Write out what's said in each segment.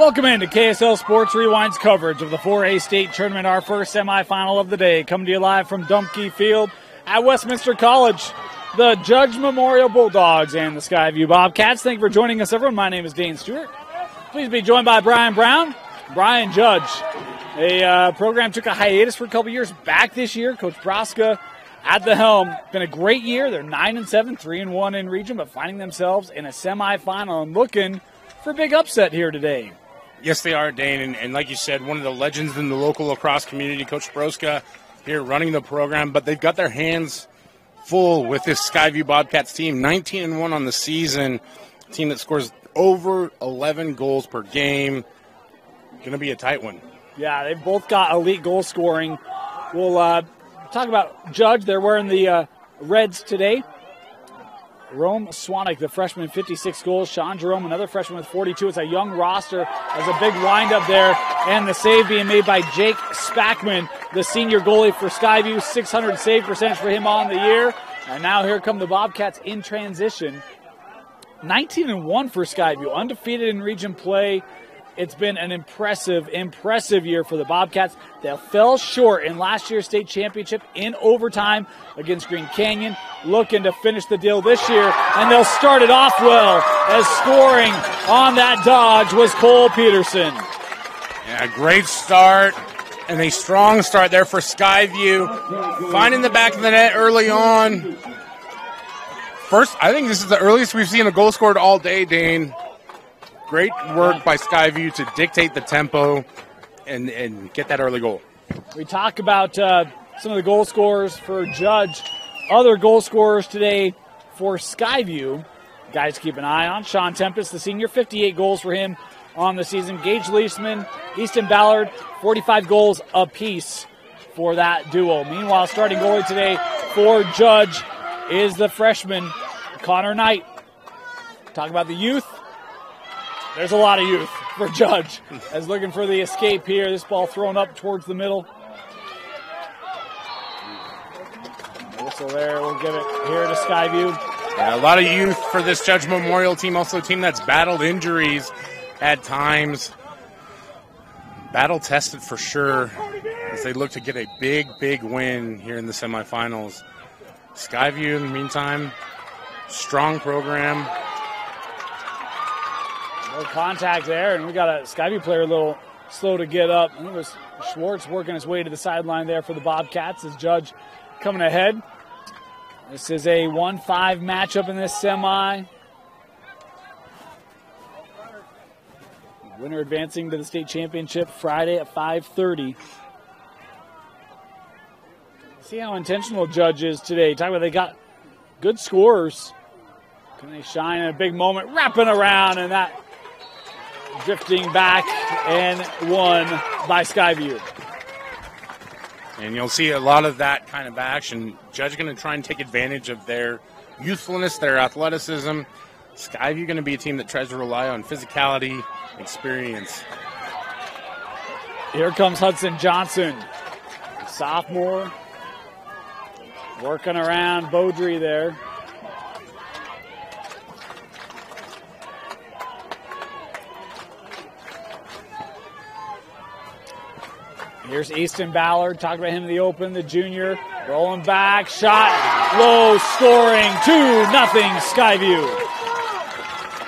Welcome into KSL Sports Rewind's coverage of the 4A State Tournament, our first semifinal of the day. Coming to you live from Dumpke Field at Westminster College. The Judge Memorial Bulldogs and the Sky View Bobcats. Thank you for joining us, everyone. My name is Dane Stewart. Please be joined by Brian Brown, Brian Judge. A program took a hiatus for a couple years. Back this year, Coach Broska at the helm. Been a great year. They're 9-7, 3-1 in region, but finding themselves in a semifinal and looking for a big upset here today. Yes, they are, Dane, and like you said, one of the legends in the local lacrosse community, Coach Broska, here running the program, but they've got their hands full with this Sky View Bobcats team. 19-1 on the season, a team that scores over 11 goals per game. Going to be a tight one. Yeah, they've both got elite goal scoring. We'll talk about Judge. They're wearing the Reds today. Rome Swanik, the freshman, 56 goals. Sean Jerome, another freshman with 42. It's a young roster. There's a big windup there. And the save being made by Jake Spackman, the senior goalie for Skyview. 600 save percentage for him on the year. And now here come the Bobcats in transition. 19-1 for Skyview, undefeated in region play. It's been an impressive year for the Bobcats. They fell short in last year's state championship in overtime against Green Canyon, looking to finish the deal this year, and they'll start it off well, as scoring on that dodge was Cole Peterson. Yeah, great start, and a strong start there for Skyview, finding the back of the net early on. First, I think this is the earliest we've seen a goal scored all day, Dane. Great work by Skyview to dictate the tempo and get that early goal. We talk about some of the goal scorers for Judge. Other goal scorers today for Skyview. Guys to keep an eye on. Sean Tempest, the senior, 58 goals for him on the season. Gage Leishman, Easton Ballard, 45 goals apiece for that duo. Meanwhile, starting goalie today for Judge is the freshman, Connor Knight. Talk about the youth. There's a lot of youth for Judge as looking for the escape here. This ball thrown up towards the middle. Whistle there. We'll give it here to Skyview. Yeah, a lot of youth for this Judge Memorial team. Also a team that's battled injuries at times. Battle tested for sure as they look to get a big win here in the semifinals. Skyview, in the meantime, strong program. No contact there, and we got a Skyview player a little slow to get up. I think it was Schwartz working his way to the sideline there for the Bobcats as Judge coming ahead. This is a 1-5 matchup in this semi. Winner advancing to the state championship Friday at 5:30. See how intentional Judge is today. Talk about they got good scorers. Can they shine in a big moment? Wrapping around, and that drifting back and won by Skyview. And you'll see a lot of that kind of action. Judge going to try and take advantage of their youthfulness, their athleticism. Skyview going to be a team that tries to rely on physicality, experience. Here comes Hudson Johnson, sophomore, working around Beaudry there. Here's Easton Ballard, talking about him in the open, the junior, rolling back, shot, low, scoring, 2-0 Skyview.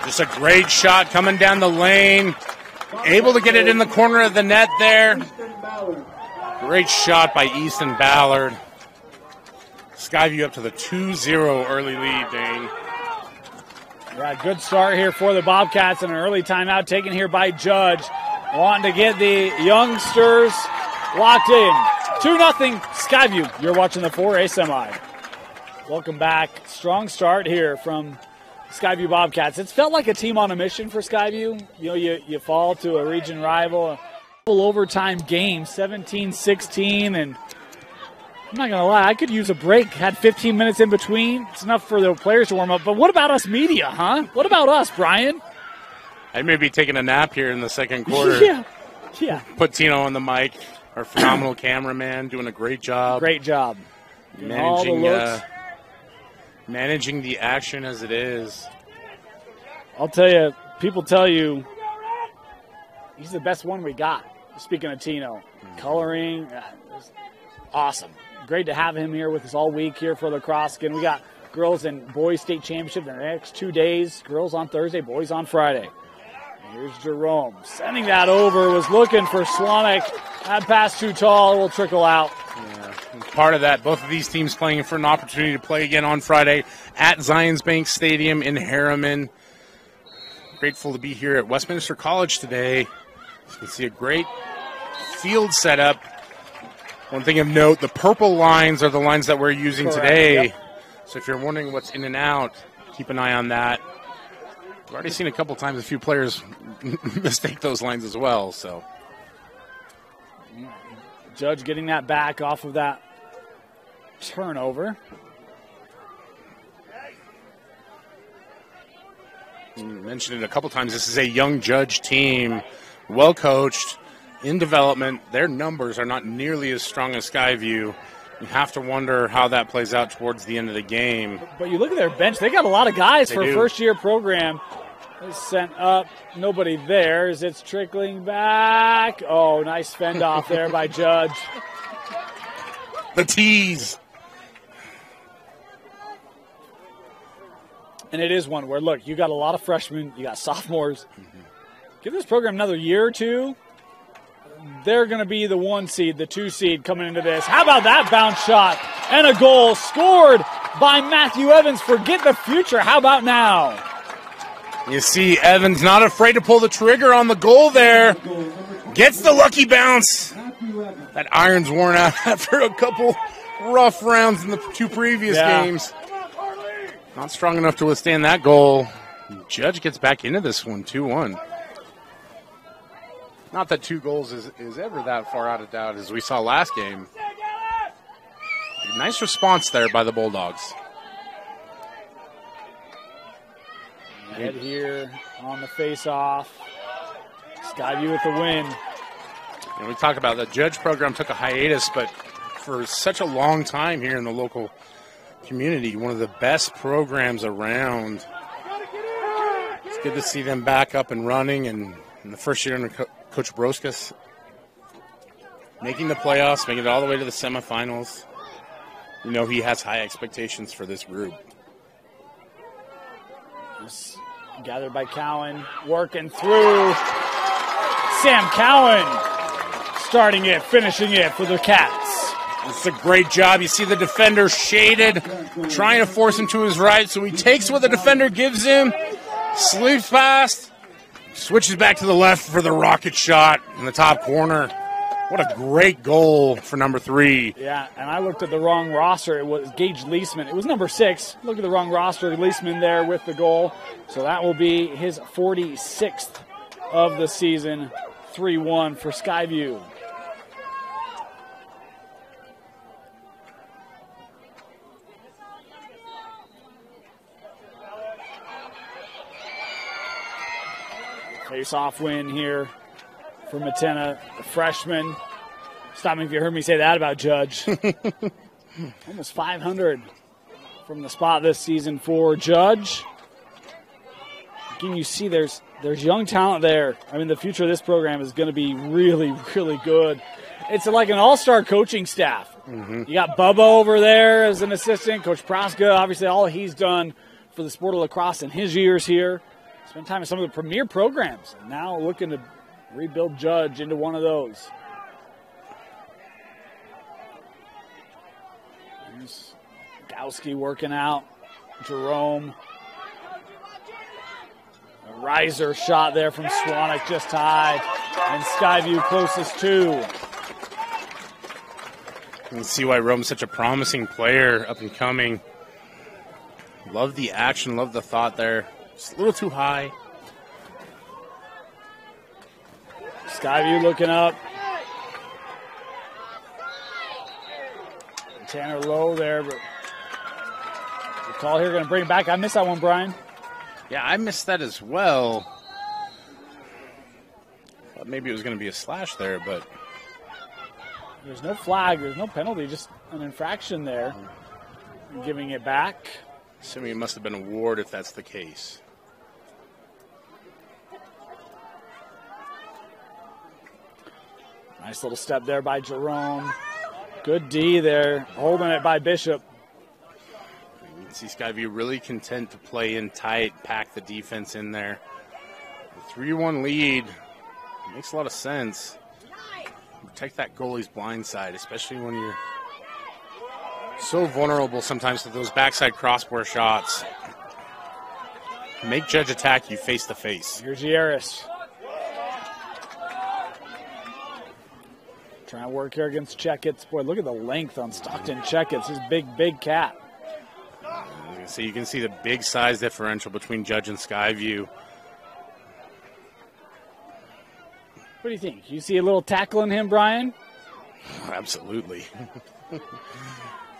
Just a great shot coming down the lane, able to get it in the corner of the net there. Great shot by Easton Ballard. Skyview up to the 2-0 early lead, Dane. Yeah, good start here for the Bobcats, and an early timeout taken here by Judge. Wanting to get the youngsters locked in. 2-0 Skyview. You're watching the 4A semi. Welcome back. Strong start here from Skyview Bobcats. It's felt like a team on a mission for Skyview. You know, you fall to a region rival. A full overtime game, 17-16, and I'm not going to lie, I could use a break. Had 15 minutes in between. It's enough for the players to warm up. But what about us media, huh? What about us, Brian? I may be taking a nap here in the second quarter. Yeah. Put Tino on the mic, our phenomenal cameraman, doing a great job. Great job. Managing the action as it is. I'll tell you, people tell you he's the best one we got. Speaking of Tino, coloring, awesome. Great to have him here with us all week here for Lacrosse. Again, we got girls and boys state championship in the next 2 days. Girls on Thursday, boys on Friday. And here's Jerome sending that over. Was looking for Swanek. That pass too tall. It will trickle out. Yeah, part of that, both of these teams playing for an opportunity to play again on Friday at Zions Bank Stadium in Harriman. Grateful to be here at Westminster College today. You can see a great field setup. One thing of note, the purple lines are the lines that we're using today. Yep. So if you're wondering what's in and out, keep an eye on that. We've already seen a couple times a few players mistake those lines as well. So Judge getting that back off of that turnover. You mentioned it a couple times. This is a young Judge team, well coached, in development. Their numbers are not nearly as strong as Sky View. You have to wonder how that plays out towards the end of the game. But you look at their bench, they got a lot of guys for a first-year program. It's sent up, nobody there as it's trickling back. Oh, nice fend off there by Judge. The tease. And it is one where, look, you got a lot of freshmen, you got sophomores. Give this program another year or two. They're going to be the 1 seed, the 2 seed coming into this. How about that bounce shot and a goal scored by Matthew Evans? Forget the future. How about now? You see Evans not afraid to pull the trigger on the goal there. Gets the lucky bounce. That iron's worn out after a couple rough rounds in the 2 previous games. Not strong enough to withstand that goal. Judge gets back into this one, 2-1. Not that 2 goals is ever that far out of doubt as we saw last game. Nice response there by the Bulldogs. Head here on the face-off. Skyview with the win. And we talked about the Judge program took a hiatus, but for such a long time here in the local community, one of the best programs around. It's good to see them back up and running, and in the first year under Coach Broskus, making the playoffs, making it all the way to the semifinals. You know he has high expectations for this group. Gathered by Cowan, working through. Sam Cowan starting it, finishing it for the Cats. It's a great job. You see the defender shaded, trying to force him to his right, so he takes what the defender gives him, sleeps past, switches back to the left for the rocket shot in the top corner. What a great goal for number 3. Yeah, and I looked at the wrong roster. It was Gage Leisman. It was number 6. Look at the wrong roster. Leisman there with the goal. So that will be his 46th of the season. 3-1 for Skyview. Face-off win here for Matena, the freshman. Stop me if you heard me say that about Judge. Almost 500 from the spot this season for Judge. Again, you see there's young talent there. I mean, the future of this program is going to be really, really good. It's like an all-star coaching staff. You got Bubba over there as an assistant. Coach Praska, obviously all he's done for the sport of lacrosse in his years here. Spent time in some of the premier programs. And now looking to rebuild Judge into one of those. There's Gowski working out. Jerome. A riser shot there from Swanek just high. And Skyview closest to. You can see why Rome's such a promising player, up and coming. Love the action, love the thought there. Just a little too high. Skyview looking up. Tanner low there, but the call here going to bring it back. I missed that one, Brian. Yeah, I missed that as well. Thought maybe it was going to be a slash there, but there's no flag, there's no penalty, just an infraction there. Giving it back. Assuming it must have been a ward if that's the case. Nice little step there by Jerome. Good D there, holding it by Bishop. You can see Skyview really content to play in tight, pack the defense in there. The 3-1 lead makes a lot of sense. Protect that goalie's blind side, especially when you're so vulnerable sometimes to those backside crossbar shots. Make Judge attack you face to face. Here's Yaris. Trying to work here against Checketts. Boy, look at the length on Stockton Checketts. He's big cat. So you can see the big size differential between Judge and Skyview. What do you think? You see a little tackle in him, Brian? Absolutely.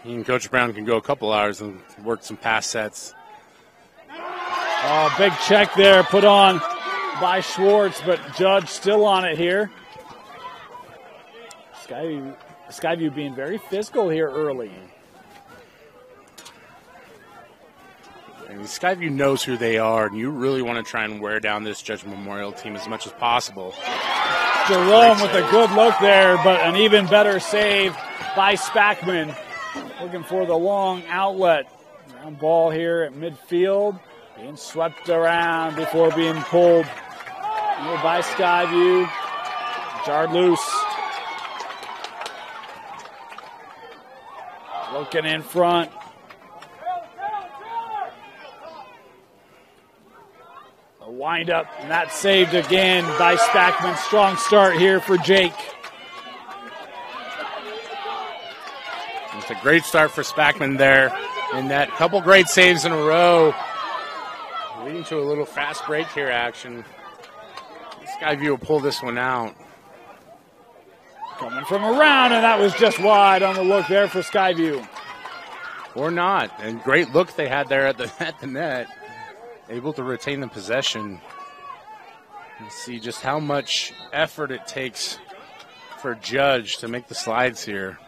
He and Coach Brown can go a couple hours and work some pass sets. Oh, big check there put on by Schwartz, but Judge still on it here. Skyview being very physical here early. And Skyview knows who they are, and you really want to try and wear down this Judge Memorial team as much as possible. Jerome with a good look there, but an even better save by Spackman. Looking for the long outlet. Ground ball here at midfield. Being swept around before being pulled here by Skyview. Jarred loose. Looking in front. A wind up, and that's saved again by Spackman. Strong start here for Jake. It's a great start for Spackman there. And that couple great saves in a row, leading to a little fast break here action. Skyview will pull this one out. Coming from around, and that was just wide on the look there for Skyview. Or not. And great look they had there at the net. Able to retain the possession. And see just how much effort it takes for Judge to make the slides here.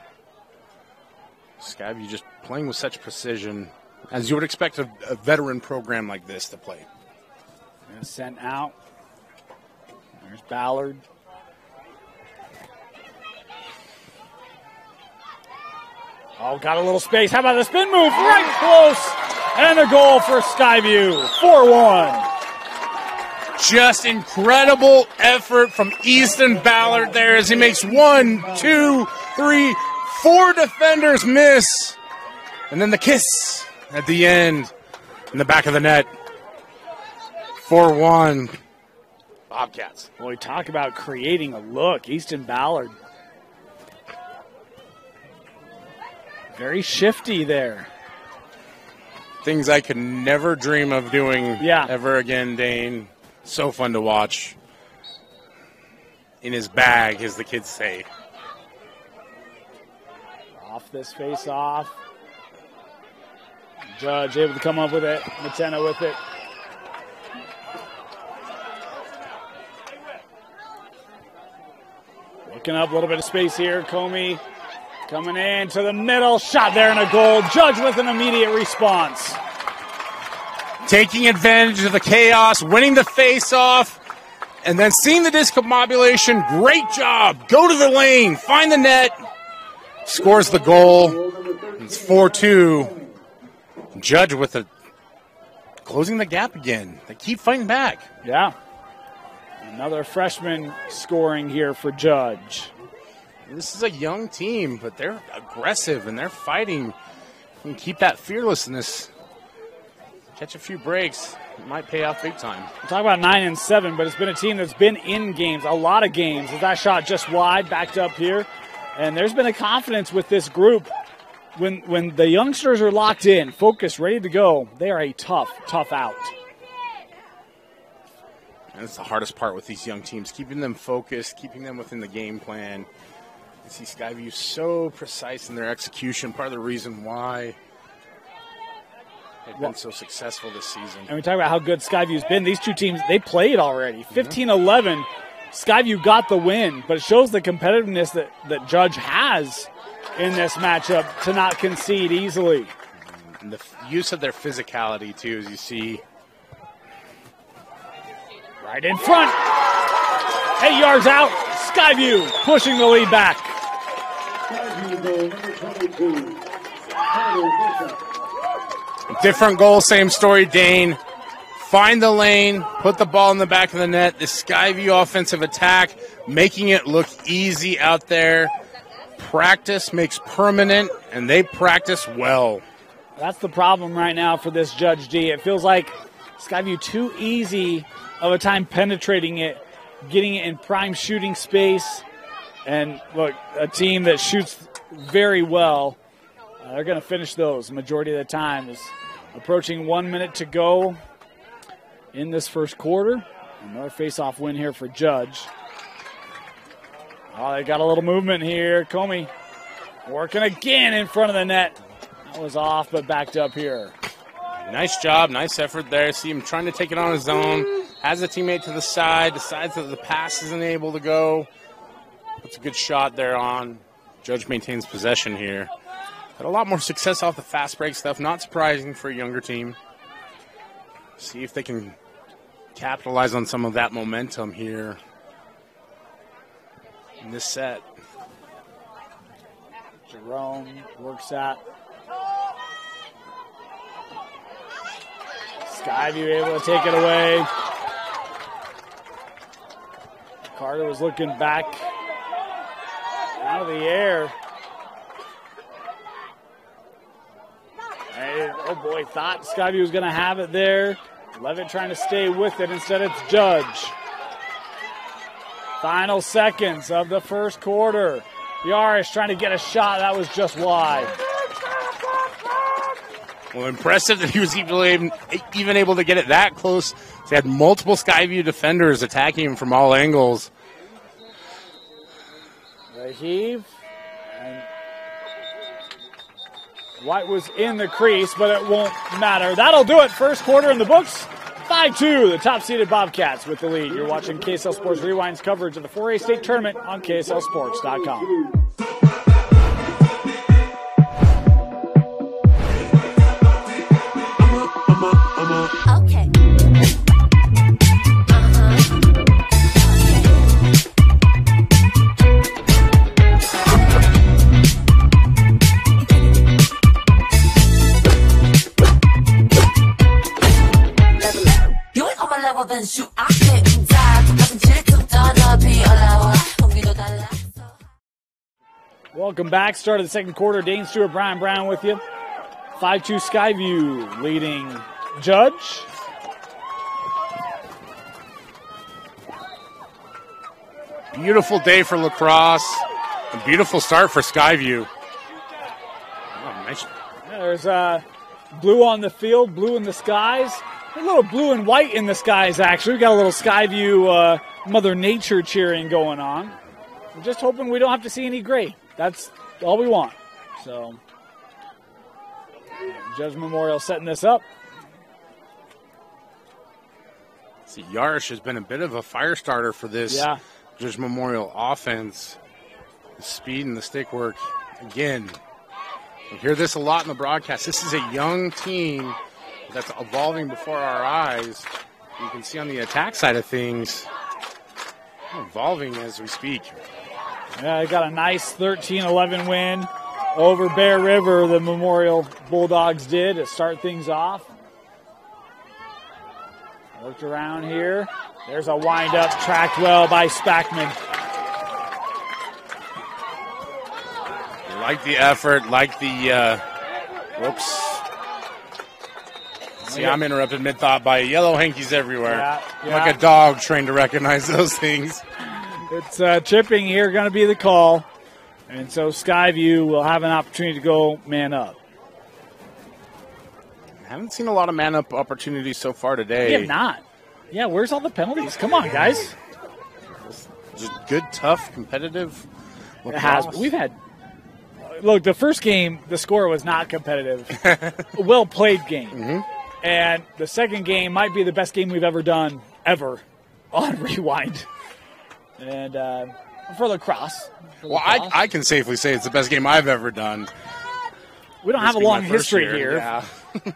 Skyview just playing with such precision, as you would expect a veteran program like this to play. Sent out. There's Ballard. Oh, got a little space. How about the spin move? Right close. And a goal for Skyview. 4-1. Just incredible effort from Easton Ballard there as he makes 1, 2, 3, 4 defenders miss. And then the kiss at the end in the back of the net. 4-1. Bobcats. Well, we talk about creating a look. Easton Ballard. Very shifty there. Things I could never dream of doing ever again, Dane. So fun to watch. In his bag, as the kids say. Off this face-off. Judge able to come up with it. Matena with it. Looking up, a little bit of space here. Comey coming in to the middle. Shot there and a goal. Judge with an immediate response. Taking advantage of the chaos, winning the face-off, and then seeing the discombobulation. Great job. Go to the lane. Find the net. Scores the goal. It's 4-2. Judge with a closing the gap again. They keep fighting back. Yeah. Another freshman scoring here for Judge. This is a young team, but they're aggressive and they're fighting. And keep that fearlessness. Catch a few breaks. It might pay off big time. We're talking about 9-7, but it's been a team that's been in games, a lot of games. As that shot just wide, backed up here. And there's been a confidence with this group. When the youngsters are locked in, focused, ready to go, they are a tough out. And that's the hardest part with these young teams, keeping them focused, keeping them within the game plan. You see Skyview so precise in their execution, part of the reason why they've been so successful this season. And we talk about how good Skyview's been. These two teams, they played already. 15-11, Skyview got the win, but it shows the competitiveness that Judge has in this matchup to not concede easily. And the use of their physicality, too, as you see. Right in front. 8 yards out. Skyview pushing the lead back. Different goal, same story, Dane. Find the lane, put the ball in the back of the net. The Skyview offensive attack, making it look easy out there. Practice makes permanent, and they practice well. That's the problem right now for this Judge D. It feels like Skyview too easy of a time penetrating it, getting it in prime shooting space. And look, a team that shoots very well, they're going to finish those the majority of the time. Is approaching 1 minute to go in this first quarter. Another face-off win here for Judge. Oh, they got a little movement here. Comey working again in front of the net. That was off, but backed up here. Nice job, nice effort there. See him trying to take it on his own. Has a teammate to the side. Decides that the pass isn't able to go. Puts a good shot there on. Judge maintains possession here. Had a lot more success off the fast break stuff. Not surprising for a younger team. See if they can capitalize on some of that momentum here in this set. Jerome works that. Skyview able to take it away. Carter was looking back out of the air. And, oh boy, thought Skyview was going to have it there. Levitt trying to stay with it. Instead, it's Judge. Final seconds of the first quarter. Yaris trying to get a shot. That was just wide. Well, impressive that he was even able to get it that close. He had multiple Skyview defenders attacking him from all angles. The heave. And White was in the crease, but it won't matter. That'll do it. First quarter in the books. 5-2, the top-seeded Bobcats with the lead. You're watching KSL Sports Rewind's coverage of the 4A state tournament on KSLSports.com. Okay. Welcome back. Start of the second quarter. Dane Stewart, Brian Brown with you. 5-2 Skyview leading Judge. Beautiful day for Lacrosse. A beautiful start for Skyview. Oh, nice. Yeah, there's blue on the field, blue in the skies. A little blue and white in the skies, actually. We got a little Skyview Mother Nature cheering going on. I'm just hoping we don't have to see any gray. That's all we want. So, Judge Memorial setting this up. See, Yarish has been a bit of a fire starter for this Judge Memorial offense. The speed and the stick work. Again, we hear this a lot in the broadcast. This is a young team that's evolving before our eyes. You can see on the attack side of things, evolving as we speak. Yeah, they got a nice 13-11 win over Bear River, the Memorial Bulldogs did to start things off. Worked around here. There's a wind-up tracked well by Spackman. Like the effort, like the, whoops. See, I'm interrupted mid-thought by yellow hankies everywhere. Yeah. Like a dog trained to recognize those things. It's chipping here going to be the call. And so Skyview will have an opportunity to go man up. I haven't seen a lot of man up opportunities so far today. We have not. Yeah, where's all the penalties? Come on, guys. Just good, tough, competitive. It has. We've had. Look, the first game, the score was not competitive. A well-played game. Mm-hmm. And the second game might be the best game we've ever done, ever, on Rewind. And for Lacrosse. Well, I can safely say it's the best game I've ever done. We don't have a long history here. Yeah.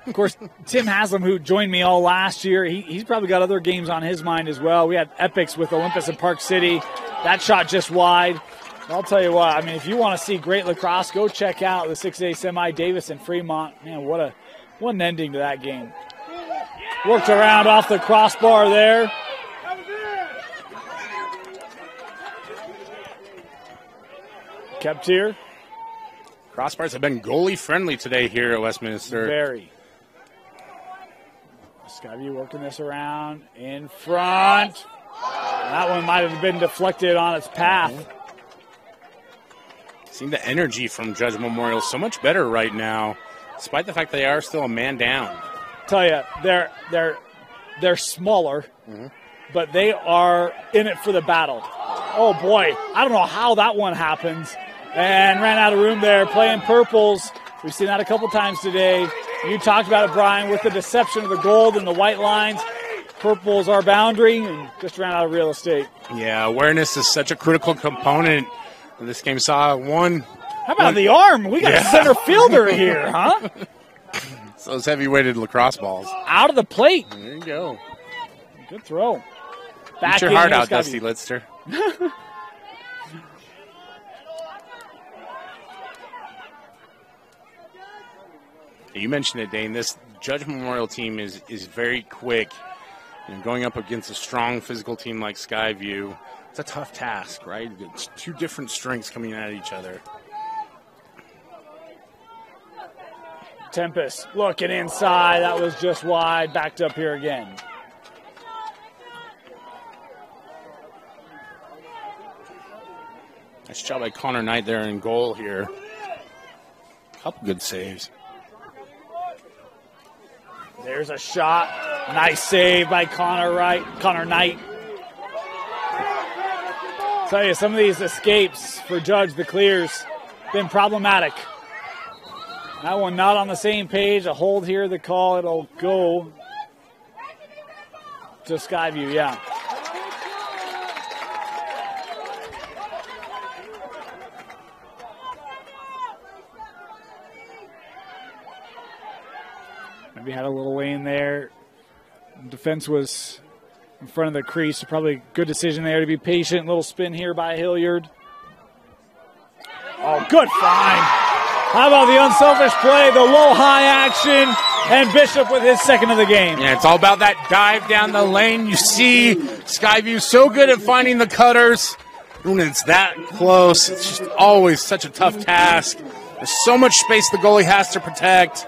Of course, Tim Haslam, who joined me all last year, he's probably got other games on his mind as well. We had epics with Olympus and Park City. That shot just wide. I'll tell you what, I mean, if you want to see great lacrosse, go check out the 6A semi, Davis and Fremont. Man, what an ending to that game. Worked around off the crossbar there. Kept here. Crossbars have been goalie friendly today here at Westminster. Very. Skyview working this around in front. That one might have been deflected on its path. Seeing the energy from Judge Memorial so much better right now, despite the fact they are still a man down. Tell you, they're smaller, but they are in it for the battle. Oh boy, I don't know how that one happens. And ran out of room there, playing purples. We've seen that a couple times today. You talked about it, Brian, with the deception of the gold and the white lines. Purples are boundary and just ran out of real estate. Yeah, awareness is such a critical component. This game saw one. How about the arm? We got a center fielder here, huh? It's those heavy-weighted lacrosse balls. Out of the plate. There you go. Good throw. Get your heart out, Dusty Lidster. You mentioned it, Dane. This Judge Memorial team is very quick. And going up against a strong physical team like Skyview, it's a tough task, right? It's two different strengths coming at each other. Tempest looking inside. That was just wide. Backed up here again. Nice job by Connor Knight there in goal here. Couple good saves. There's a shot. Nice save by Connor Knight. Tell you, some of these escapes for Judge, the clears, been problematic. That one not on the same page. A hold here, the call. It'll go to Skyview, yeah. Maybe had a little lane there. Defense was in front of the crease. So probably good decision there to be patient. Little spin here by Hilliard. Oh, good find. How about the unselfish play, the low-high action, and Bishop with his second of the game. Yeah, it's all about that dive down the lane. You see Skyview so good at finding the cutters. When it's that close, it's just always such a tough task. There's so much space the goalie has to protect.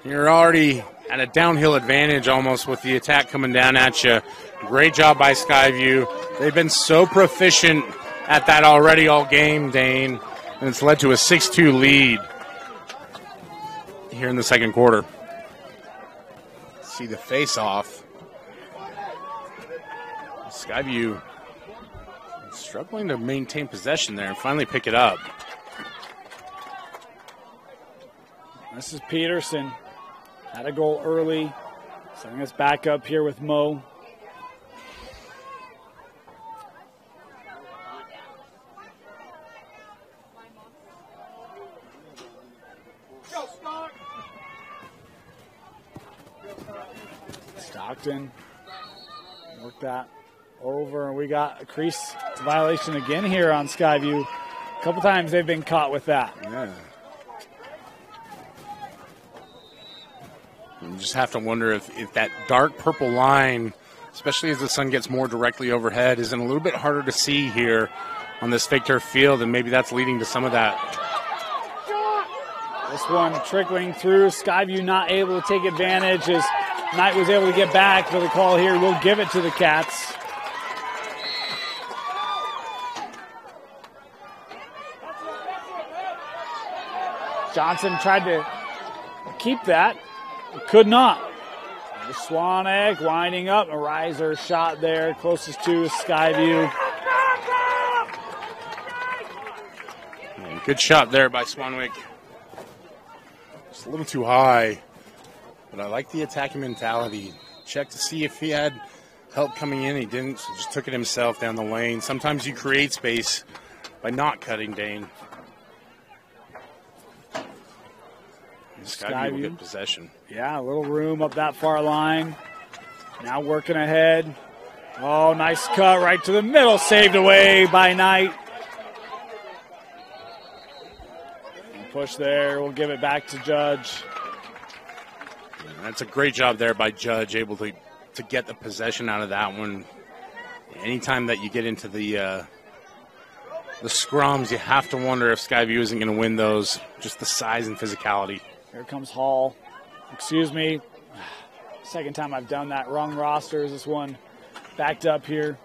You're already at a downhill advantage almost with the attack coming down at you. Great job by Skyview. They've been so proficient at that already all game, Dane, and it's led to a 6-2 lead here in the second quarter. See the face-off. Skyview struggling to maintain possession there and finally pick it up. This is Peterson. Had a goal early. Setting us back up here with Mo. Stockton. Work that over. And we got a crease violation again here on Skyview. A couple times they've been caught with that. Yeah. You just have to wonder if that dark purple line, especially as the sun gets more directly overhead, isn't a little bit harder to see here on this fake turf field, and maybe that's leading to some of that. This one trickling through. Skyview not able to take advantage as Knight was able to get back for the call here. We'll give it to the Cats. Johnson tried to keep that. Could not. Swanek winding up. A riser shot there. Closest to Skyview. Good shot there by Swanwick. Just a little too high. But I like the attacking mentality. Check to see if he had help coming in. He didn't, so just took it himself down the lane. Sometimes you create space by not cutting, Dane. Skyview will get possession. Yeah, a little room up that far line. Now working ahead. Oh, nice cut right to the middle. Saved away by Knight. And push there. We'll give it back to Judge. That's a great job there by Judge, able to get the possession out of that one. Anytime that you get into the scrums, you have to wonder if Skyview isn't going to win those. Just the size and physicality. Here comes Hall. Excuse me. Second time I've done that. Wrong rosters. This one backed up here.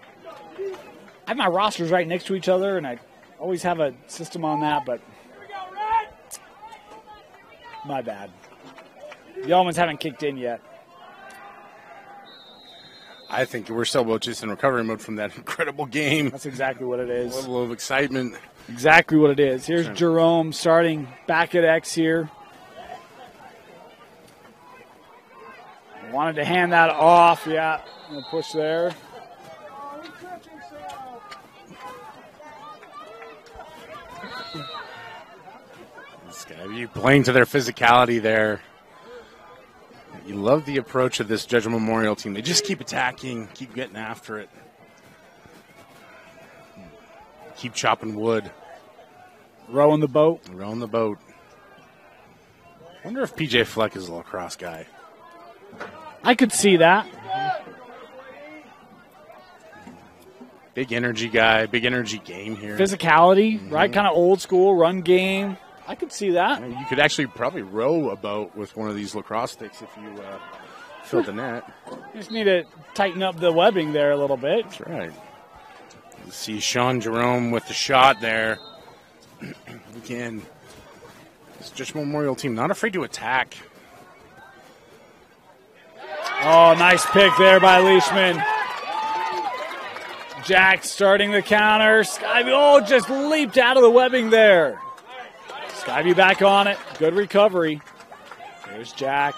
I have my rosters right next to each other, and I always have a system on that, but my bad. The Almonds haven't kicked in yet. I think we're still both just in recovery mode from that incredible game. That's exactly what it is. A level of excitement. Exactly what it is. Here's Jerome starting back at X here. Wanted to hand that off. Yeah, push there. Skyview playing to their physicality there. You love the approach of this Judge Memorial team. They just keep attacking, keep getting after it. Keep chopping wood. Rowing the boat. Rowing the boat. Wonder if PJ Fleck is a lacrosse guy. I could see that. Big energy guy, big energy game here. Physicality, right? Kind of old school, run game. I could see that. You could actually probably row a boat with one of these lacrosse sticks if you fill the net. You just need to tighten up the webbing there a little bit. That's right. You see Sean Jerome with the shot there. Again, this Judge Memorial team not afraid to attack. Oh, nice pick there by Leishman. Jack starting the counter. Skyview, just leaped out of the webbing there. Skyview back on it. Good recovery. There's Jack.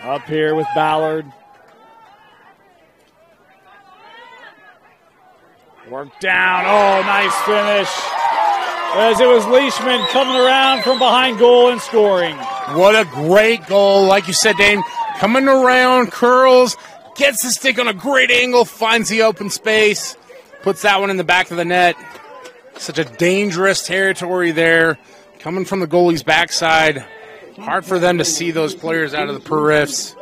Up here with Ballard. Work down. Oh, nice finish. As it was Leishman coming around from behind goal and scoring. What a great goal. Like you said, Dane, coming around, curls, gets the stick on a great angle, finds the open space, puts that one in the back of the net. Such a dangerous territory there. Coming from the goalie's backside. Hard for them to see those players out of the periffs.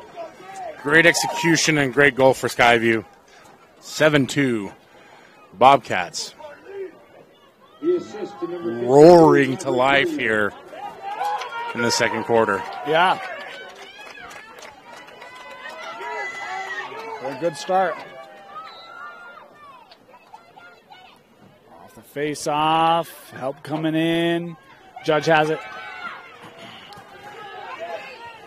Great execution and great goal for Skyview. 7-2. Bobcats roaring to life here in the second quarter. Yeah. A good start. Off the face-off. Help coming in. Judge has it.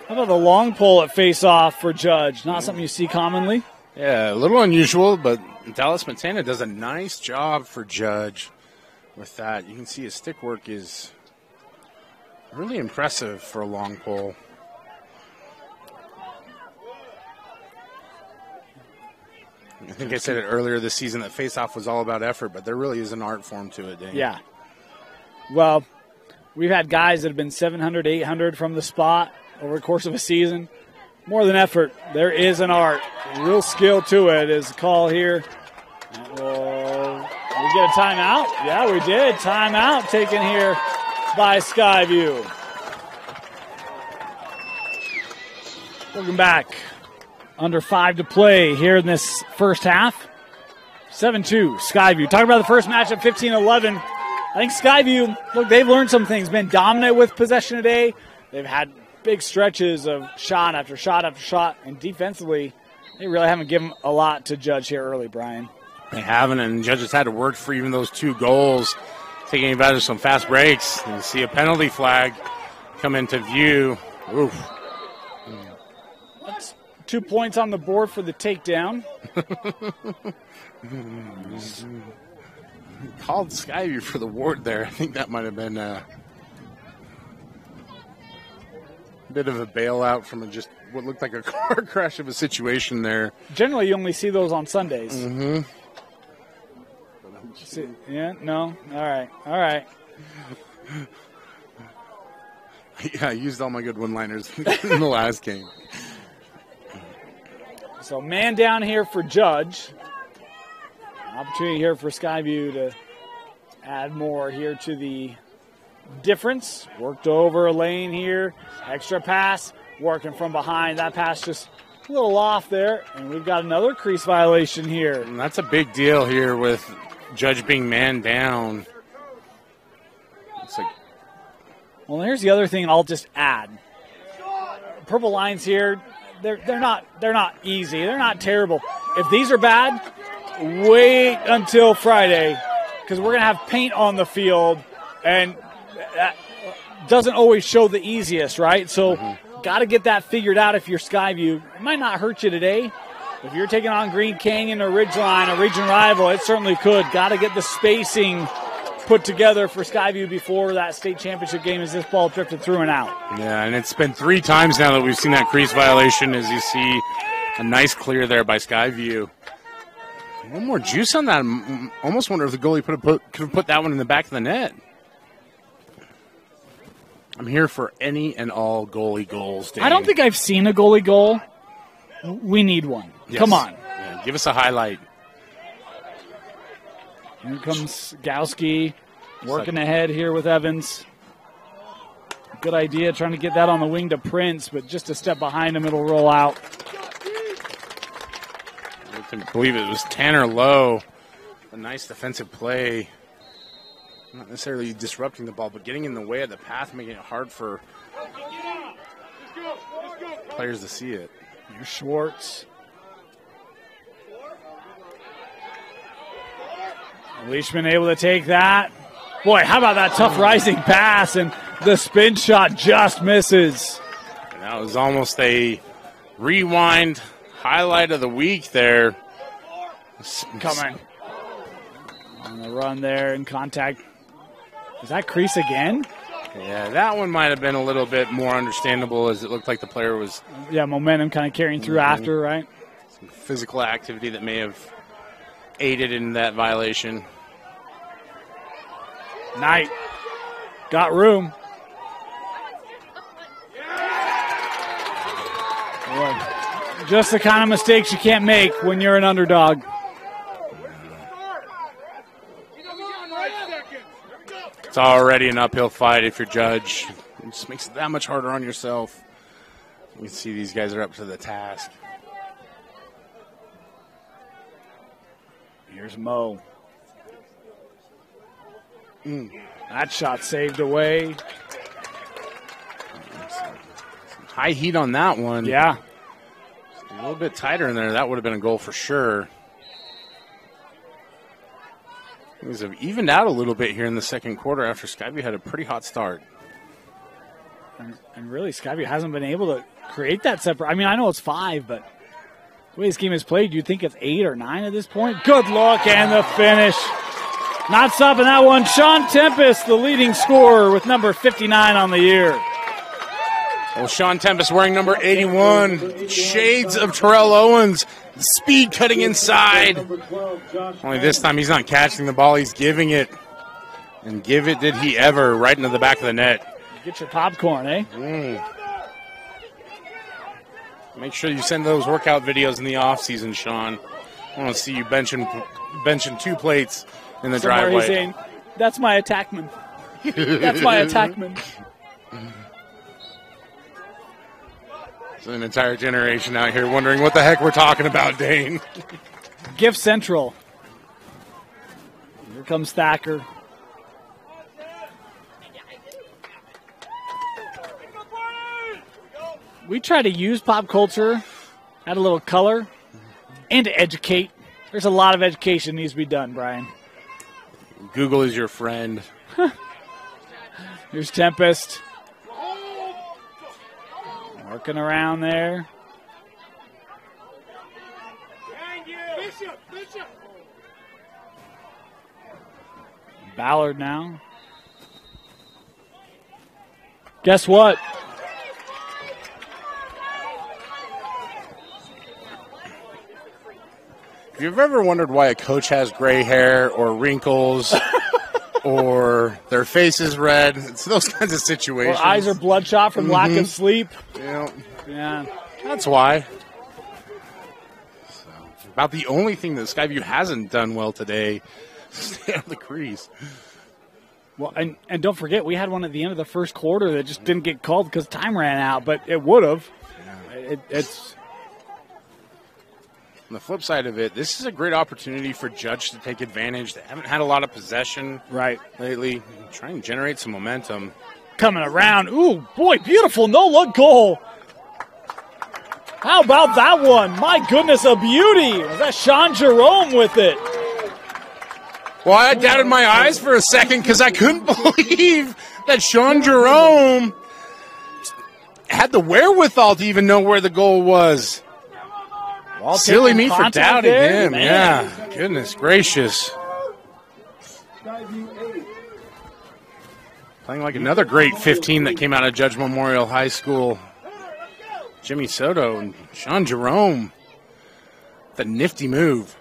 How about the long pull at face-off for Judge? Not something you see commonly. Yeah, a little unusual, but Dallas Montana does a nice job for Judge with that. You can see his stick work is really impressive for a long pull. I think I said it earlier this season that face-off was all about effort, but there really is an art form to it, Dane. Yeah. Well, we've had guys that have been 700, 800 from the spot over the course of a season. More than effort, there is an art. Real skill to it is the call here. We get a timeout? Yeah, we did. Timeout taken here by Skyview. Welcome back. Under 5 to play here in this first half. 7-2, Skyview. Talking about the first match at 15-11. I think Skyview, look, they've learned some things. Been dominant with possession today. They've had big stretches of shot after shot after shot. And defensively, they really haven't given a lot to Judge here early, Brian. They haven't, and Judge has had to work for even those 2 goals, taking advantage of some fast breaks. And you see a penalty flag come into view. Oof. That's 2 points on the board for the takedown. Called Skyview for the ward there. I think that might have been a bit of a bailout from just what looked like a car crash of a situation there. Generally, you only see those on Sundays. Mm-hmm. Yeah, no? All right. Yeah, I used all my good one-liners in the last game. So man down here for Judge. Opportunity here for Skyview to add more here to the difference. Worked over a lane here. Extra pass. Working from behind. That pass just a little off there. And we've got another crease violation here. And that's a big deal here with Judge being man down. It's like, well, here's the other thing I'll just add. Purple lines here, they're not easy. They're not terrible. If these are bad, wait until Friday, because we're going to have paint on the field, and that doesn't always show the easiest, right? So got to get that figured out if you're Skyview. It might not hurt you today. If you're taking on Green Canyon or Ridgeline, a region rival, it certainly could. Got to get the spacing put together for Skyview before that state championship game as this ball drifted through and out. yeah, and it's been 3 times now that we've seen that crease violation, as you see a nice clear there by Skyview. One more juice on that. Almost wonder if the goalie could have put that one in the back of the net. I'm here for any and all goalie goals, Dane. I don't think I've seen a goalie goal. We need one. Yes. Come on. Yeah, give us a highlight. Here comes Gowski working ahead here with Evans. Good idea trying to get that on the wing to Prince, but just a step behind him, it'll roll out. I believe it was Tanner Lowe. A nice defensive play. Not necessarily disrupting the ball, but getting in the way of the path, making it hard for players to see it. Here's Schwartz. Leishman able to take that. Boy, how about that tough rising pass, and the spin shot just misses. And that was almost a rewind highlight of the week there. Coming. On the run there in contact. Is that crease again? Yeah, that one might have been a little bit more understandable, as it looked like the player was... Yeah, momentum kind of carrying through after, right? Some physical activity that may have aided in that violation. Knight got room. Boy, just the kind of mistakes you can't make when you're an underdog. It's already an uphill fight if you're Judge. It just makes it that much harder on yourself. You can see these guys are up to the task. Here's Mo. That shot saved away. High heat on that one. Yeah. Just a little bit tighter in there. That would have been a goal for sure. Things have evened out a little bit here in the second quarter after Skyview had a pretty hot start. And really, Skyview hasn't been able to create that separate. I mean, I know it's 5, but the way this game is played, you'd think it's 8 or 9 at this point. Good look, and the finish. Not stopping that one. Sean Tempest, the leading scorer with number 59 on the year. Well, Sean Tempest wearing number 81. Shades of Terrell Owens. Speed cutting inside. Only this time he's not catching the ball. He's giving it. And give it did he ever, right into the back of the net. Get your popcorn, eh? Make sure you send those workout videos in the off season, Sean. I want to see you benching 2 plates in the Somewhere driveway. He's saying, that's my attackman. That's my attackman. There's an entire generation out here wondering what the heck we're talking about, Dane. Gift Central. Here comes Thacker. We try to use pop culture, add a little color, and to educate. There's a lot of education needs to be done, Brian. Google is your friend. Here's Tempest. Working around there. Ballard now. Guess what? If you've ever wondered why a coach has gray hair or wrinkles or their face is red, it's those kinds of situations. Or eyes are bloodshot from lack of sleep. Yeah, Yeah. that's why. about the only thing that Skyview hasn't done well today. Stay out of the crease. Well, and don't forget, we had one at the end of the first quarter that just didn't get called because time ran out, but it would have. Yeah. It's on the flip side of it, this is a great opportunity for Judge to take advantage. They haven't had a lot of possession lately. Try and generate some momentum. Coming around. Ooh, boy, beautiful no-look goal. How about that one? My goodness, a beauty. Was that Sean Jerome with it? Well, I doubted my eyes for a second because I couldn't believe that Sean Jerome had the wherewithal to even know where the goal was. Silly me for doubting him. Man. Yeah, goodness gracious. Playing like another great 15 that came out of Judge Memorial High School. Jimmy Soto and Sean Jerome. The nifty move.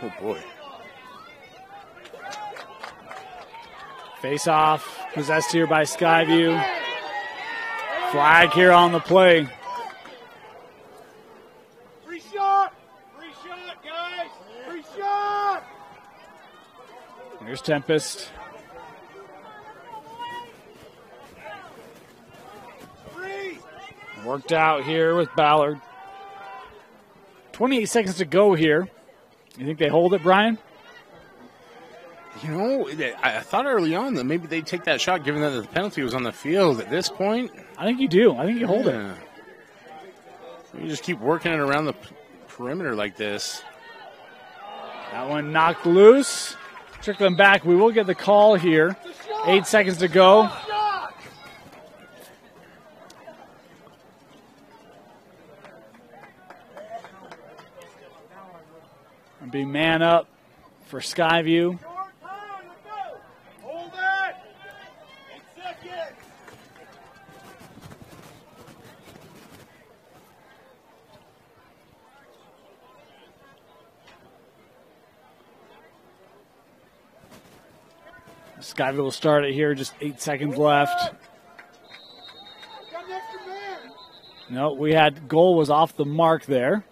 Oh, boy. Face off, possessed here by Skyview. Flag here on the play. Free shot, guys, free shot. Here's Tempest. Worked out here with Ballard. 28 seconds to go here. You think they hold it, Brian? You know, I thought early on that maybe they'd take that shot given that the penalty was on the field. At this point, I think you do. I think you hold it. You just keep working it around the perimeter like this. That one knocked loose. Trickling back. We will get the call here. 8 seconds to go. Be man up for Skyview. Hold it. 8 seconds. Skyview will start it here. Just 8 seconds left. No, we had goal was off the mark there.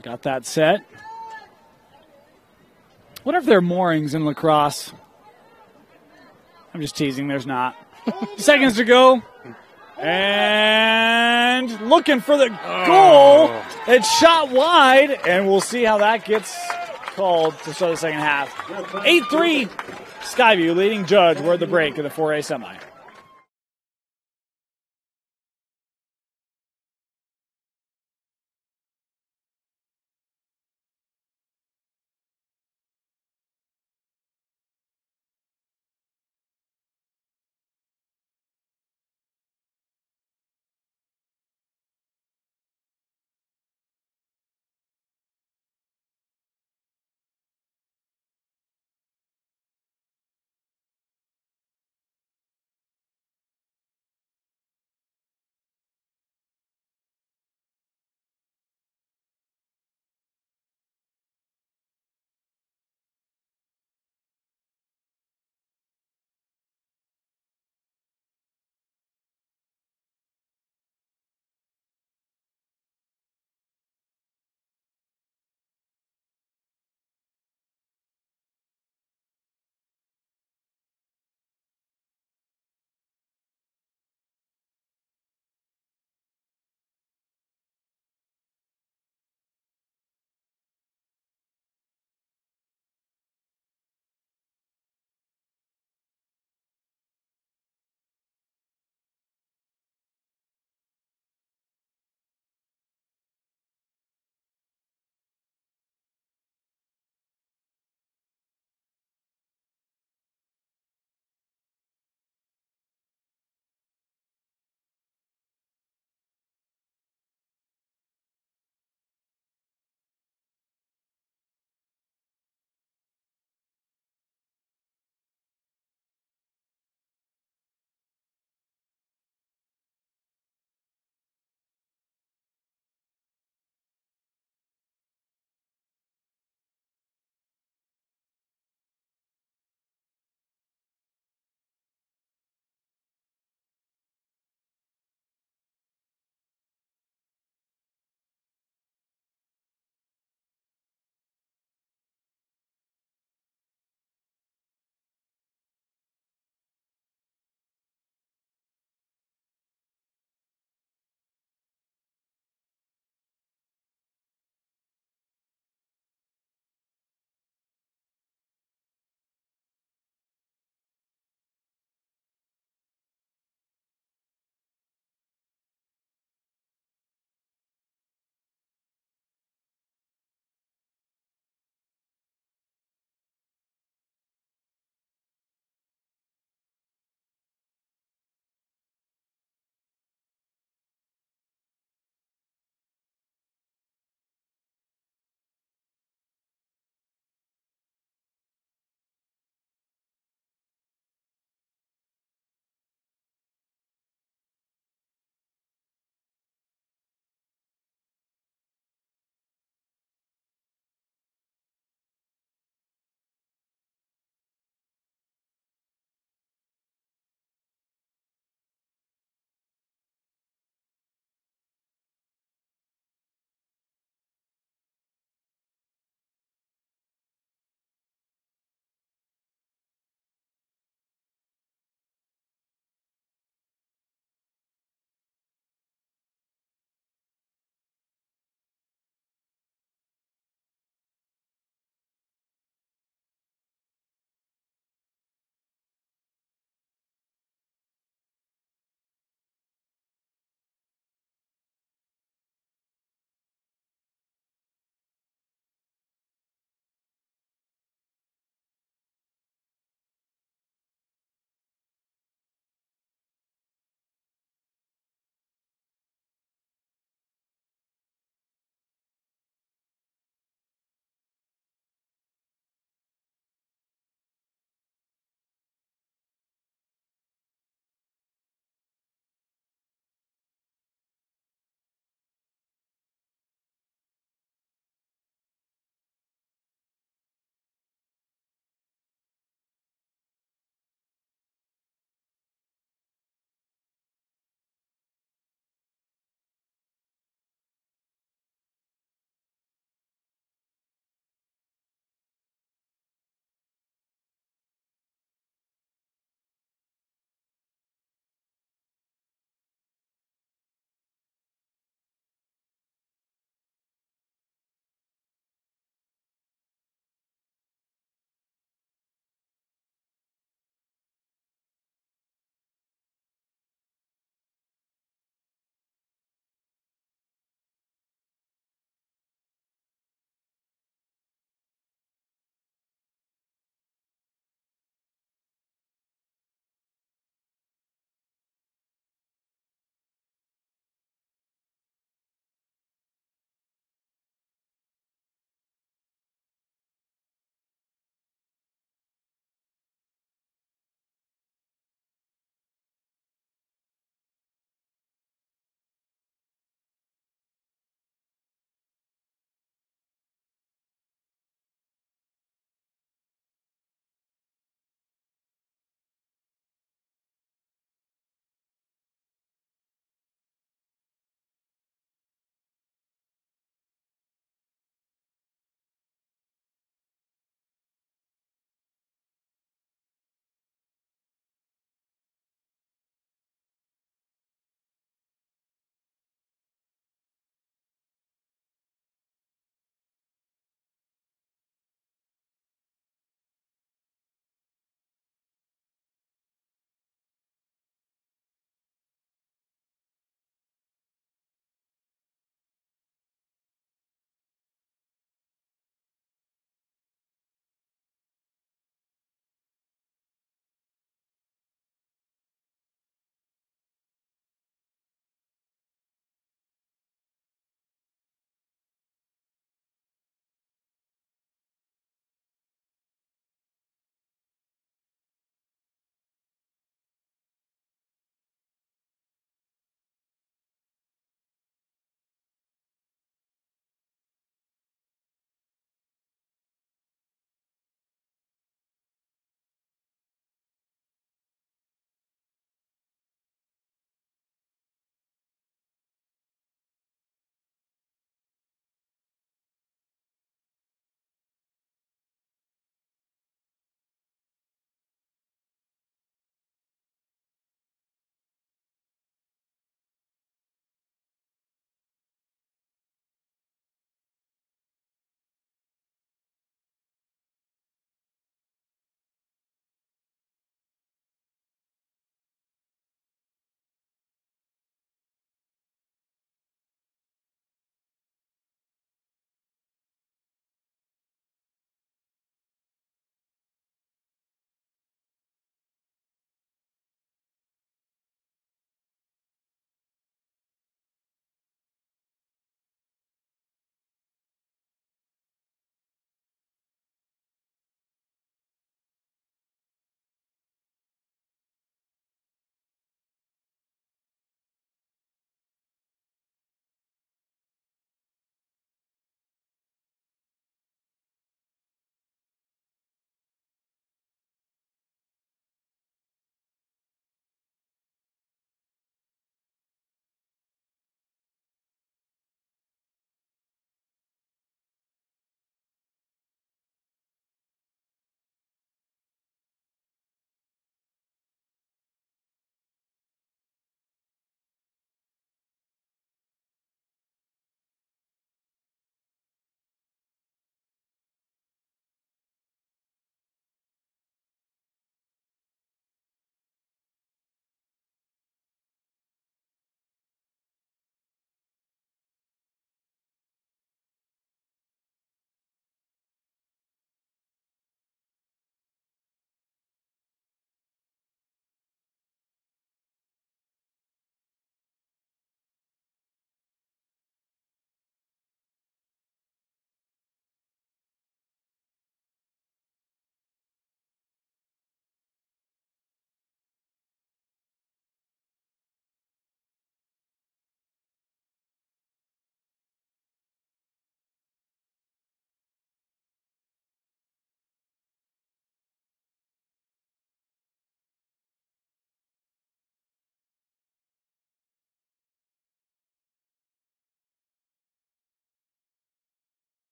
Got that set. Wonder if there are moorings in lacrosse. I'm just teasing. There's not. Seconds to go. And looking for the goal. It's shot wide. And we'll see how that gets called to start the second half. 8-3. Skyview leading Judge. We're at the break of the 4A semi.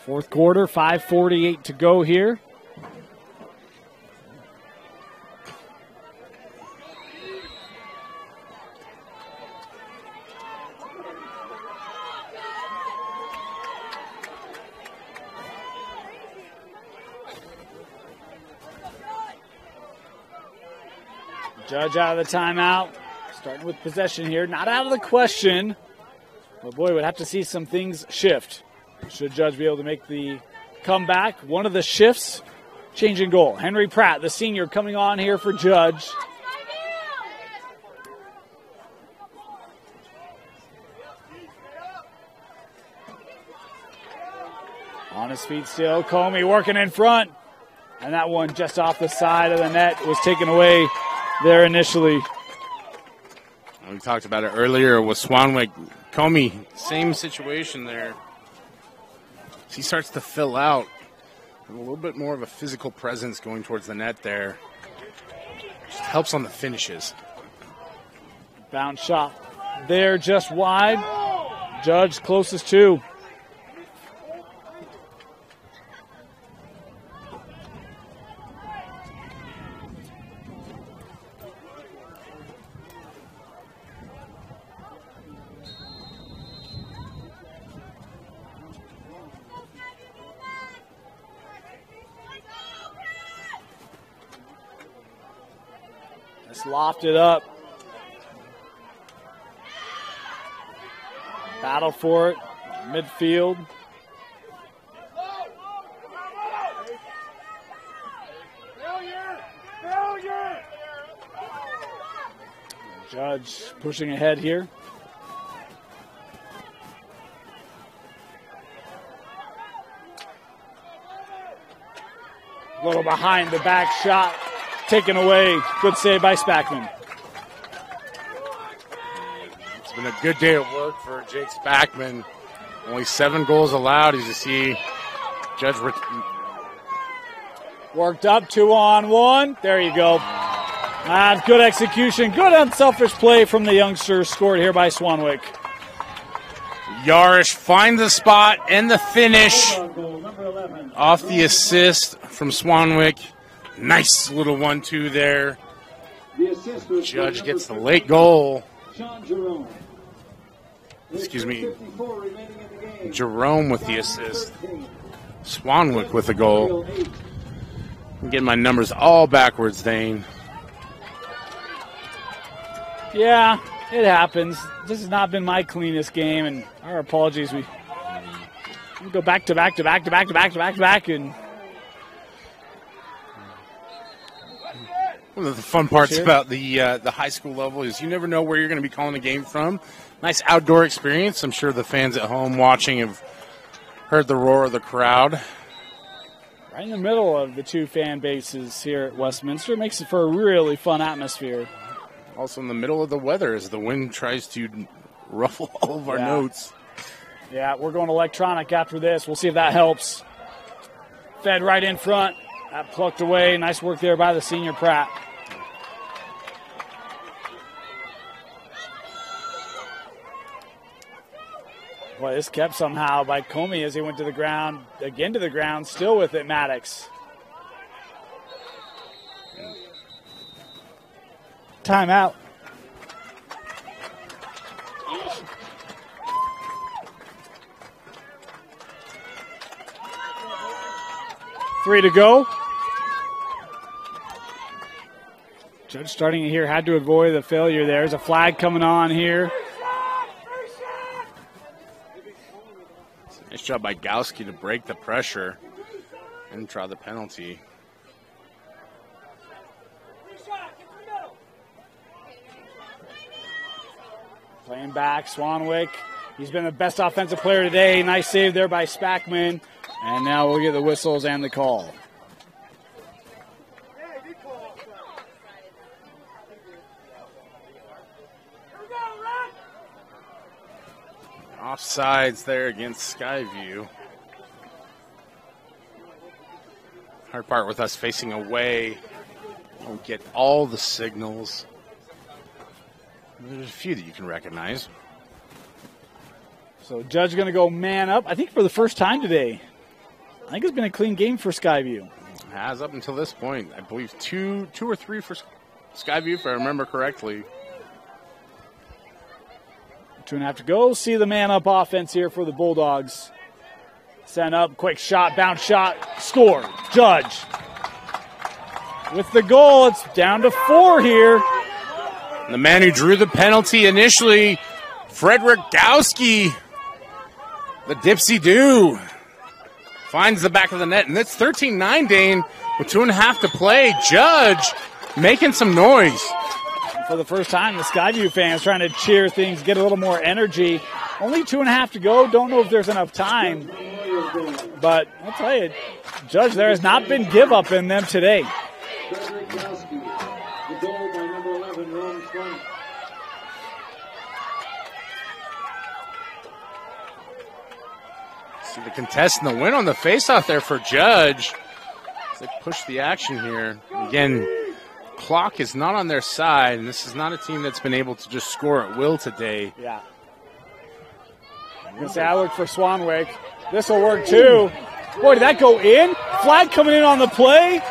Fourth quarter, 5:48 to go here. Judge out of the timeout. Starting with possession here. Not out of the question. But boy, would have to see some things shift. Should Judge be able to make the comeback? One of the shifts, changing goal. Henry Pratt, the senior, coming on here for Judge. On his feet still, Comey working in front. And that one just off the side of the net was taken away there initially. We talked about it earlier with Swanwick. Comey, same situation there. He starts to fill out. A little bit more of a physical presence going towards the net there. Just helps on the finishes. Bounce shot there just wide. Judge closest to. Lofted up. Battle for it. Midfield. Judge pushing ahead here. A little behind the back shot. Taken away. Good save by Spackman. It's been a good day of work for Jake Spackman. Only 7 goals allowed as you see Judge worked up 2-on-1. There you go. Good execution. Good unselfish play from the youngsters scored here by Swanwick. Yarish finds the spot and the finish off the assist from Swanwick. Nice little 1-2 there. Judge gets the late goal. Excuse me. Jerome with the assist. Swanwick with the goal. I'm getting my numbers all backwards, Dane. Yeah, it happens. This has not been my cleanest game, and our apologies. We go back to back to back to back to back to back to back, and one of the fun parts about the high school level is you never know where you're going to be calling a game from. Nice outdoor experience. I'm sure the fans at home watching have heard the roar of the crowd. Right in the middle of the two fan bases here at Westminster. Makes it for a really fun atmosphere. Also in the middle of the weather as the wind tries to ruffle all of our notes. Yeah, we're going electronic after this. We'll see if that helps. Fed right in front. That plucked away. Nice work there by the senior Pratt. Boy, this kept somehow by Comey as he went to the ground. Again to the ground. Still with it, Maddox. Timeout. Three to go. Judge starting here had to avoid the failure there. There's a flag coming on here. Nice job by Gowski to break the pressure and draw the penalty. Playing back, Swanwick. He's been the best offensive player today. Nice save there by Spackman. And now we'll get the whistles and the call. Offsides there against Skyview. Hard part with us facing away. Don't get all the signals. There's a few that you can recognize. So Judge going to go man up, I think for the first time today. I think it's been a clean game for Skyview. Has up until this point. I believe two or three for Skyview, if I remember correctly. 2.5 to go. See the man-up offense here for the Bulldogs. Send up, quick shot, bounce shot, score. Judge. With the goal, it's down to 4 here. The man who drew the penalty initially, Frederick Gowski, the Dipsy-Doo, finds the back of the net. And it's 13-9, Dane, with 2.5 to play. Judge making some noise. For the first time, the Skyview fans trying to cheer things, get a little more energy. Only 2.5 to go. Don't know if there's enough time. But I'll tell you, Judge, there has not been give up in them today. See the contest and the win on the faceoff there for Judge. As they push the action here. Again, clock is not on their side, and this is not a team that's been able to just score at will today. Yeah. I'm going to say I look for Swanwick. This will work too. Boy, did that go in? Flag coming in on the play.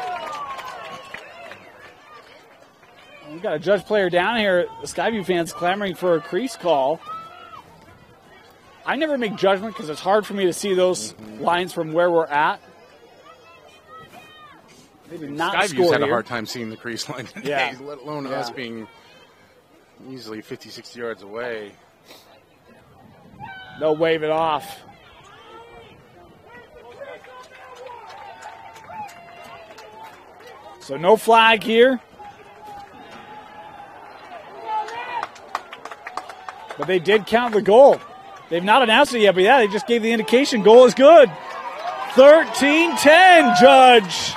We've got a Judge player down here. The Skyview fans clamoring for a crease call. I never make judgment because it's hard for me to see those lines from where we're at. Maybe not Skyview's score had a here. hard time seeing the crease line today, let alone us being easily 50, 60 yards away. They'll wave it off. So no flag here. But they did count the goal. They've not announced it yet, but yeah, they just gave the indication. Goal is good. 13-10, Judge.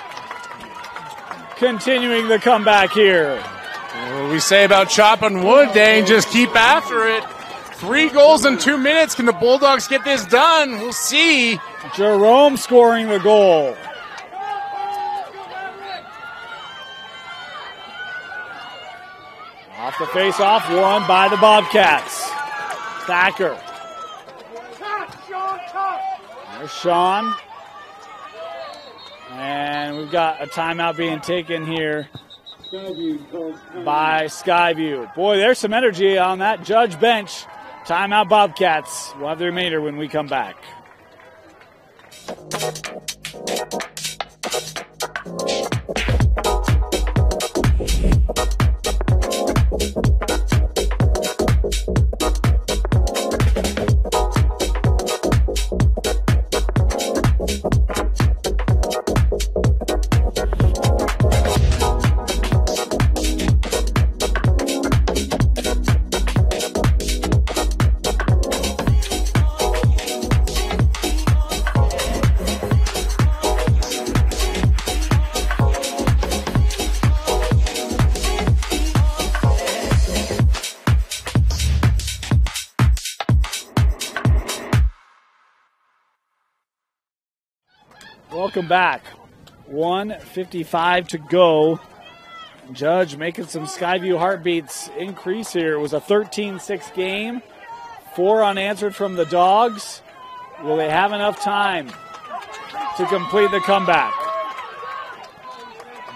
Continuing the comeback here. What we say about chopping wood, Dane, just keep after it. 3 goals in 2 minutes. Can the Bulldogs get this done? We'll see. Jerome scoring the goal. Off the face-off, won by the Bobcats. Thacker. There's Sean. And we've got a timeout being taken here by Skyview. Boy, there's some energy on that Judge bench. Timeout Bobcats. We'll have the remainder when we come back. Welcome back. 1:55 to go. Judge making some Skyview heartbeats increase here. It was a 13-6 game. 4 unanswered from the Dogs. Will they have enough time to complete the comeback?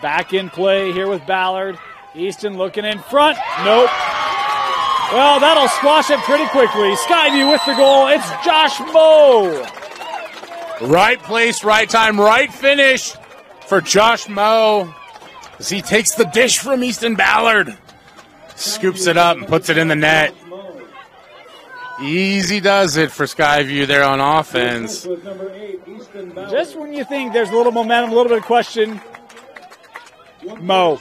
Back in play here with Ballard. Easton looking in front. Nope. Well, that'll squash it pretty quickly. Skyview with the goal. It's Josh Moe. Right place, right time, right finish for Josh Moe as he takes the dish from Easton Ballard. Scoops it up and puts it in the net. Easy does it for Skyview there on offense. Just when you think there's a little momentum, a little bit of question, Moe.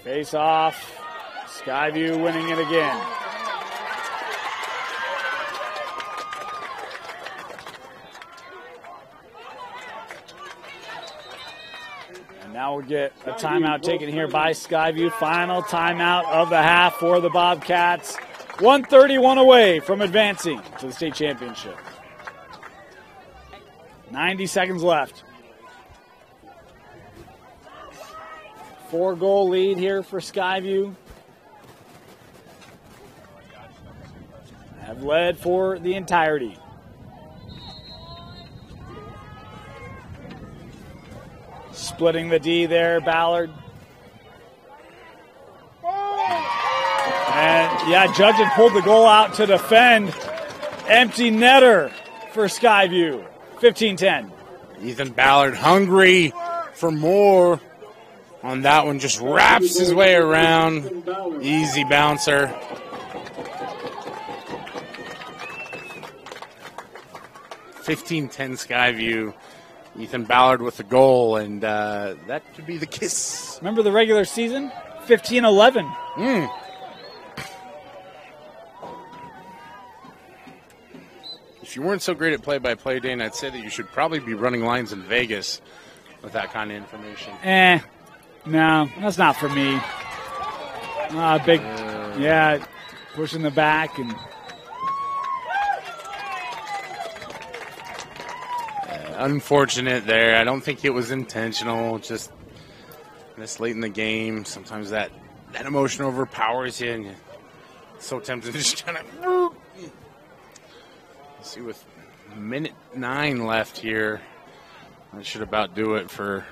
Face off. Skyview winning it again. And now we'll get a timeout taken here by Skyview. Final timeout of the half for the Bobcats. 1:31 away from advancing to the state championship. 90 seconds left. 4-goal lead here for Skyview. Have led for the entirety. Splitting the D there, Ballard. And yeah, Judge had pulled the goal out to defend. Empty netter for Skyview. 15-10. Ethan Ballard hungry for more on that one. Just wraps his way around. Easy bouncer. (15-10) Skyview. Ethan Ballard with the goal, and that could be the kiss. Remember the regular season? 15-11. If you weren't so great at play-by-play, Dane, I'd say that you should probably be running lines in Vegas with that kind of information. No, that's not for me. Pushing the back and unfortunate there. I don't think it was intentional. Just this late in the game, sometimes that emotion overpowers you, and you're so tempted to just kind of. Let's see, with minute 9 left here, that should about do it for.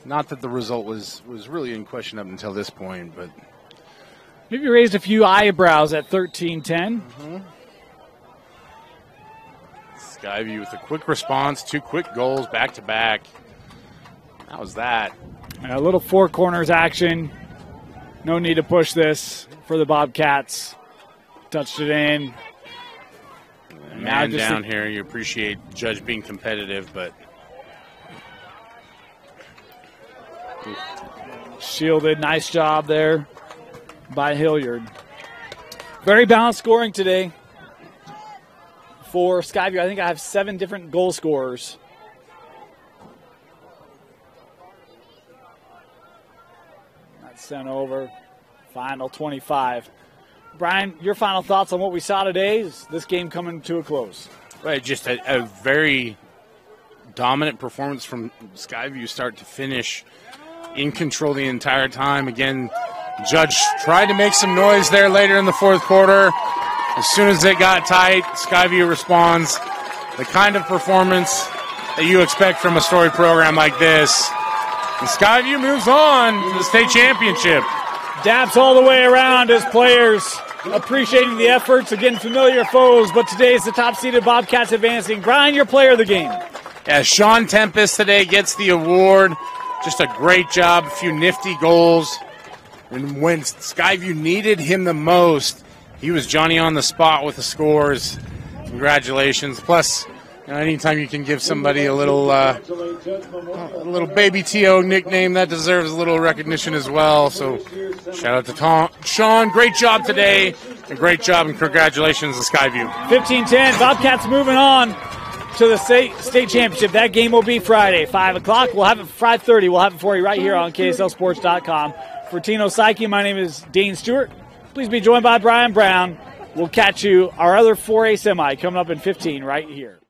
Not that the result was really in question up until this point, but maybe raised a few eyebrows at 13-10. Skyview with a quick response, 2 quick goals back to back. That was that. A little 4 corners action. No need to push this for the Bobcats. Touched it in. Man down here, you appreciate Judge being competitive, but shielded. Nice job there by Hilliard. Very balanced scoring today for Skyview. I think I have 7 different goal scorers. That's sent over. Final 25. Brian, your final thoughts on what we saw today? Is this game coming to a close? Right, just a very dominant performance from Skyview start to finish. In control the entire time. Again, Judge tried to make some noise there later in the 4th quarter. As soon as it got tight, Skyview responds. The kind of performance that you expect from a storied program like this. And Skyview moves on to the state championship. Daps all the way around as players appreciating the efforts. Again, familiar foes, but today is the top-seeded Bobcats advancing. Brian, your player of the game. Yeah, Sean Tempest today gets the award. Just a great job, a few nifty goals. And when Skyview needed him the most, he was Johnny on the spot with the scores. Congratulations. Plus, anytime you can give somebody a little baby T.O. nickname, that deserves a little recognition as well. So shout out to Sean. Great job today. A great job and congratulations to Skyview. 15-10. Bobcats moving on to the state championship. That game will be Friday, 5 o'clock. We'll have it 5:30. We'll have it for you right here on KSLSports.com. For Tino Psyche, my name is Dane Stewart. Please be joined by Brian Brown. We'll catch you our other 4A semi coming up in 15 right here.